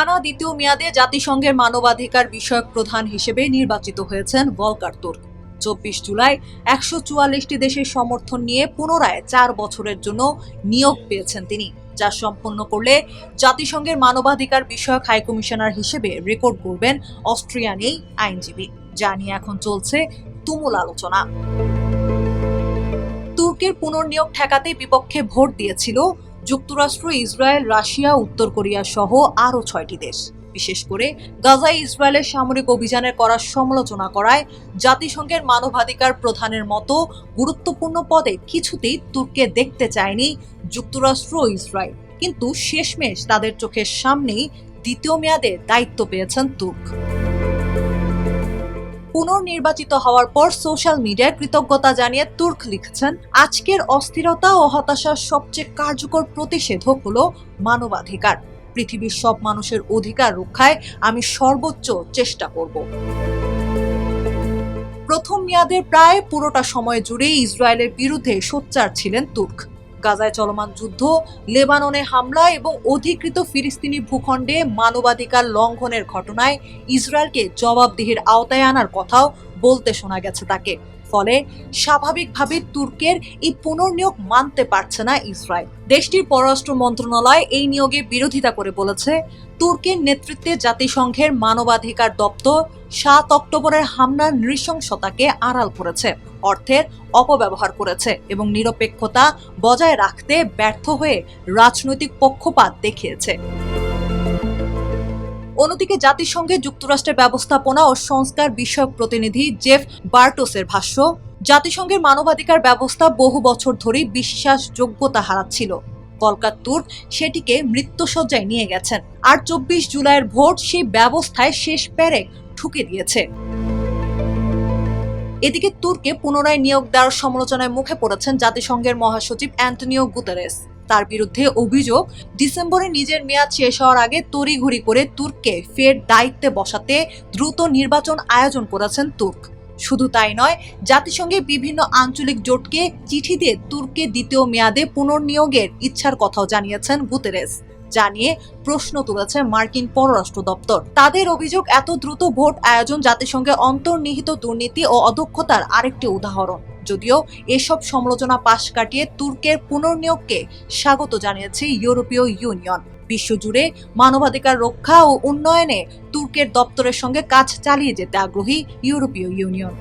টানা দ্বিতীয় মেয়াদে জাতিসংঘের মানবাধিকার বিষয়ক প্রধান হিসেবে নির্বাচিত হয়েছেন ভলকার তুর্ক। 24 জুলাই 144টি দেশের সমর্থন নিয়ে পুনরায় 4 বছরের জন্য নিয়োগ পেয়েছেন তিনি, যা সম্পন্ন করলে জাতিসংঘের মানবাধিকার বিষয়ক হাইকমিশনার হিসেবে রেকর্ড করবেন অস্ট্রিয়ান এই আইনজীবী, যা নিয়ে এখন চলছে তুমুল আলোচনা। তুর্কের পুনর্নিয়োগ ঠেকাতে বিপক্ষে ভোট দিয়েছিল যুক্তরাষ্ট্র, ইসরায়েল, রাশিয়া, উত্তর কোরিয়া সহ আরও 6টি দেশ। বিশেষ করে গাজায় ইসরায়েলের সামরিক অভিযানের করা সমালোচনা করায় জাতিসংঘের মানবাধিকার প্রধানের মতো গুরুত্বপূর্ণ পদে কিছুতেই তুর্ককে দেখতে চায়নি যুক্তরাষ্ট্র ও ইসরায়েল। কিন্তু শেষমেশ তাদের চোখের সামনেই দ্বিতীয় মেয়াদে দায়িত্ব পেয়েছেন তুর্ক। পুনর্নির্বাচিত হওয়ার পর সোশ্যাল মিডিয়ায় কৃতজ্ঞতা জানিয়ে তুর্ক লিখেছেন, আজকের অস্থিরতা ও হতাশার সবচেয়ে কার্যকর প্রতিষেধক হলো মানবাধিকার। পৃথিবীর সব মানুষের অধিকার রক্ষায় আমি সর্বোচ্চ চেষ্টা করব। প্রথম মেয়াদের প্রায় পুরোটা সময় জুড়ে ইসরায়েলের বিরুদ্ধে সোচ্চার ছিলেন তুর্ক। গাজায় চলমান যুদ্ধ, লেবাননে হামলা এবং অধিকৃত ফিলিস্তিনি ভূখণ্ডে মানবাধিকার লঙ্ঘনের ঘটনায় ইসরায়েলকে জবাবদিহির আওতায় আনার কথাও বলতে শোনা গেছে তাকে। ফলে স্বাভাবিকভাবে তুর্কের এই পুনর্নিয়োগ মানতে পারছে না ইসরায়েল। দেশটির পররাষ্ট্র মন্ত্রণালয় এই নিয়োগে বিরোধিতা করে বলেছে, তুর্কের নেতৃত্বে জাতিসংঘের মানবাধিকার দপ্তর 7 অক্টোবরের হামলার নৃশংসতাকে আড়াল করেছে, অর্থের অপব্যবহার করেছে এবং নিরপেক্ষতা বজায় রাখতে ব্যর্থ হয়ে রাজনৈতিক পক্ষপাত দেখিয়েছে। অন্যদিকে জাতিসংঘে যুক্তরাষ্ট্রের ব্যবস্থাপনা ও সংস্কার বিষয়ক প্রতিনিধি জেফ বার্টোসের ভাষ্য, জাতিসংঘের মানবাধিকার ব্যবস্থা বহু বছর ধরেই বিশ্বাসযোগ্যতা হারাচ্ছিল। ভলকার তুর্ক সেটিকে মৃত্যুশয্যায় নিয়ে গেছেন, আর 24 জুলাইয়ের ভোট সেই ব্যবস্থায় শেষ পেরেক ঠুকে দিয়েছে। এদিকে তুর্কে পুনরায় নিয়োগ দেওয়ার সমালোচনায় মুখে পড়েছেন জাতিসংঘের মহাসচিব অ্যান্টনিও গুতেরেস। তার বিরুদ্ধে অভিযোগ, ডিসেম্বরে নিজের মেয়াদ শেষ হওয়ার আগে তড়িঘড়ি করে তুর্ককে ফের দায়িত্বে বসাতে দ্রুত নির্বাচন আয়োজন করেছেন তুর্ক। শুধু তাই নয়, জাতিসংঘে বিভিন্ন আঞ্চলিক জোটকে চিঠি দিয়ে তুর্কে দ্বিতীয় মেয়াদে পুনর্নিয়োগের ইচ্ছার কথাও জানিয়েছেন গুতেরেস, যা নিয়ে প্রশ্ন তুলেছে মার্কিন পররাষ্ট্র দপ্তর। তাদের অভিযোগ, এত দ্রুত ভোট আয়োজন জাতিসংঘে অন্তর্নিহিত দুর্নীতি ও অদক্ষতার আরেকটি উদাহরণ। যদিও এসব সমালোচনা পাশ কাটিয়ে তুর্কের পুনর্নিয়োগকে স্বাগত জানিয়েছে ইউরোপীয় ইউনিয়ন। বিশ্বজুড়ে মানবাধিকার রক্ষা ও উন্নয়নে তুর্কের দপ্তরের সঙ্গে কাজ চালিয়ে যেতে আগ্রহী ইউরোপীয় ইউনিয়ন।